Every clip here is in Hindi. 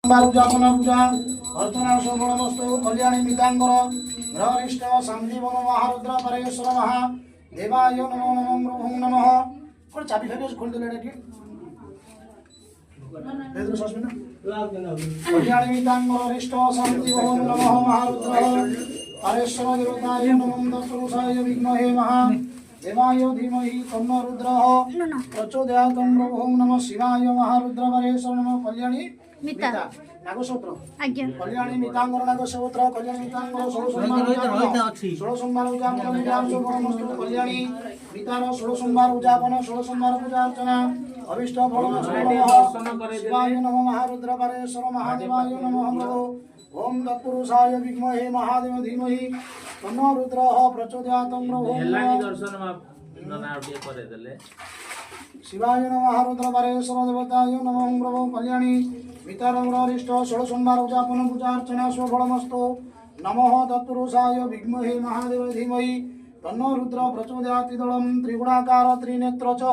पूजा अर्चना शोभनमस्तु कल्याणी मितांगर ग्रहरिष्ठ शांतिवन महारुद्र परेश्वर महा देवाय नमो नमो नमः कोन चाबी फेरि खोल देले कि बेद्र सस्मिन कल्याणी मितांगर रिष्ठ शांतिवन नमः महारुद्र परेश्वर देवताय नमो दत्तपुरुषाय विघ्नहे महा देवाय धीमहि तन्नो रुद्रः प्रचोदयात् ओम नमः शिवाय महारुद्र परेश्वर नमः कल्याणी मिता नागसूत्र आज्ञा कल्याणी मितांगर नागसूत्र कल्याणी मितांगर 16 सोमवार उद्यापन कल्याणी मितार 16 सोमवार उद्यापन 16 सोमवार पूजा अर्चना अभिष्ट फल शिवाय नमः महारुद्र परेश्वर महादेवाय नमः ओम तत्पुरुषाय विद्महे महादेव धीमहि तन्नो रुद्रः प्रचोदयात् ओम शिवाय नमः महारुद्र परेश्वर देवताय नमः प्रभु कल्याणी मितारंग्ररिष्ठ 16 सोमवार उद्यापन पूजा अर्चना शुभफलमस्तु नमः तत्पुरुषाय विद्महे महादेव धीमहि तन्नो रुद्र प्रचोदयात् दलम त्रिगुणाकार त्रिनेत्र च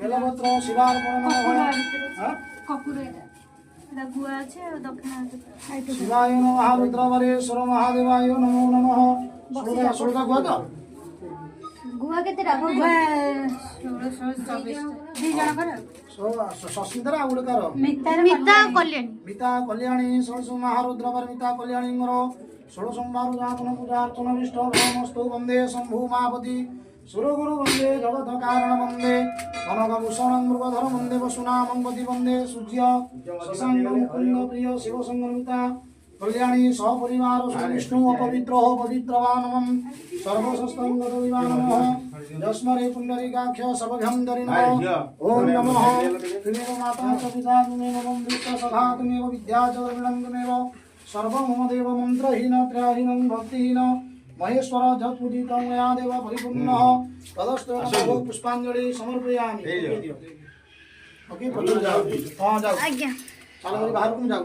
बेलपत्र शिवार्पण शिवाय नमः महारुद्र परेश्वर महादेवाय नमो नमः सोलह गुआ तो गुआ केतेटा गुआ 16 मिता कल्याणी 16 महारुद्र पर मिता कल्याणी 16 सोमवार उद्यापन पूजा अर्चना विष्ट भवमस्तु वंदे शंभु मापति सुरगुरु वंदे जगत कारण वंदे कनकभूषण मृगधर वंदे वसुनामंगति वंदे सूर्य शशांक मुकुंद प्रिय शिव संगमिता कल्याणी सपरिवार विष्णु अपवित्र पवित्रवानमं सर्वशस्त्रंगत विमानमः यस्मरे पुंडरीकाक्ष सर्वभ्यं ओम नमः त्रिमेव माता च पिता त्रिमेव विश्व सदा त्रिमेव विद्या च द्रविणं त्रिमेव सर्वमम देव मंत्रहीन त्रयहीनं भक्तिहीन महेश्वर जत्पूजितं मया देव परिपूर्णः तदस्तु नमो पुष्पांजलि समर्पयामि ओके प्रभु जाओ हां जाओ आज्ञा चलो बाहर को जाओ